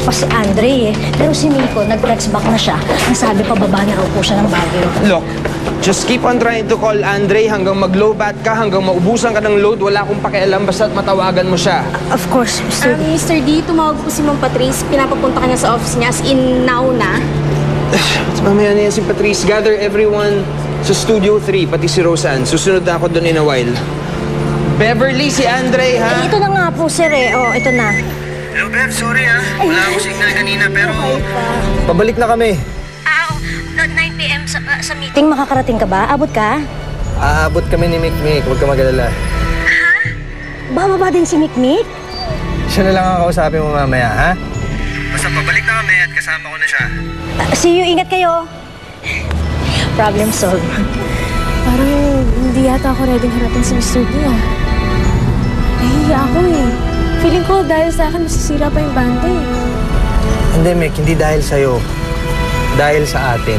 pa si Andre eh. Pero si Nico, nag-text back na siya. Ang sabi, pababa na raw po siya ng Baguio. Look, just keep on trying to call Andre hanggang mag-low bat ka, hanggang maubusan ka ng load. Wala akong pakialam basta't matawagan mo siya. Of course, Mr. Mr. D, tumawag po si Ma'am Patrice. Pinapapunta ka niya sa office niya as in now na. Mamaya na yan si Patrice. Gather everyone sa Studio 3, pati si Roseanne. Susunod na ako doon in a while. Beverly, si Andre, ha? Ito na nga po, sir eh. Oh, ito na. Hello, Bev. Sorry, ha? Wala akong signal kanina, pero... Pabalik na kami. 9 p.m. sa meeting. Makakarating ka ba? Abot ka? Aabot kami ni Mikmik. Huwag ka mag-alala. Ha? Bababa din si Mikmik? Siya na lang ang kausapin mo mamaya, ha? Basta pabalik na kami at kasama ko na siya. See you. Ingat kayo. Problem solved. Parang hindi yata ako ready harapin si Mr. D, ah. Nahihiya ako eh. Feeling ko dahil sa akin masisira pa yung banda eh. Hindi, Mick. Hindi dahil sa'yo. Dahil sa atin.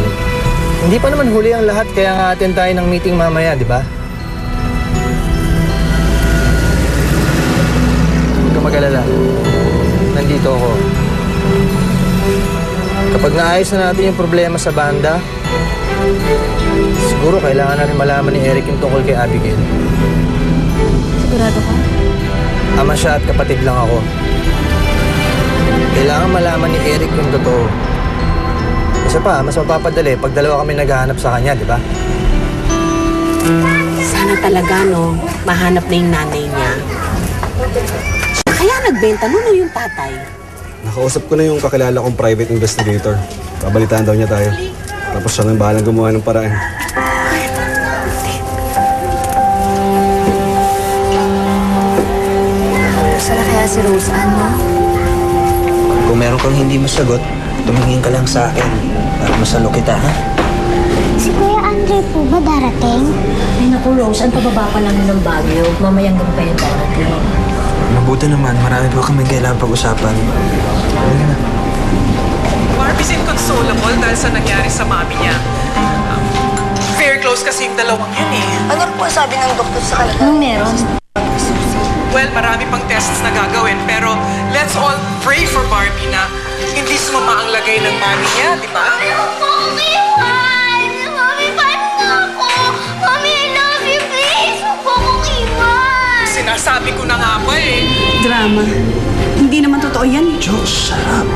Hindi pa naman huli ang lahat, kaya nga atin tayo ng meeting mamaya, di ba? Huwag ka mag-alala. Nandito ako. Kapag naayos na natin yung problema sa banda, siguro kailangan na rin malaman ni Eric yung tungkol kay Abigail. Sigurado ka? Ama siya at kapatid lang ako. Kailangan malaman ni Eric yung totoo. Isa pa, mas mapapadali pag dalawa kami naghahanap sa kanya, di ba? Sana talaga, no, mahanap na yung nanay niya. Kaya nagbenta nun yung tatay. Nakausap ko na yung kakilala kong private investigator. Babalitaan daw niya tayo. Tapos siya nang bahalang gumawa ng paraan. Sala kaya si Roseanne, no? Kung meron kang hindi masagot, tumingin ka lang sa akin at masalo kita, ha? Si Kuya Andre po ba darating? Ay naku, Roseanne, pababa pa lang ng Baguio. Mamayang gabi pa yung darating. Mabuti naman, marami pa kami kailangan pag-usapan. Halika na. Barbie's inconsolable dahil sa nangyari sa mami niya. Very close kasi yung dalawang yun eh. Ano po sabi ng doktor sa kanila? Anong meron? Well, marami pang tests na gagawin, pero let's all pray for Barbie na hindi sumama ang lagay ng mami niya, di ba? Mommy, iwan! Mommy, paano na ako? Mommy, I love you, please! Huwag po akong iwan! Sinasabi ko na nga ba eh. Drama. Hindi naman totoo yan. Diyos, sarap.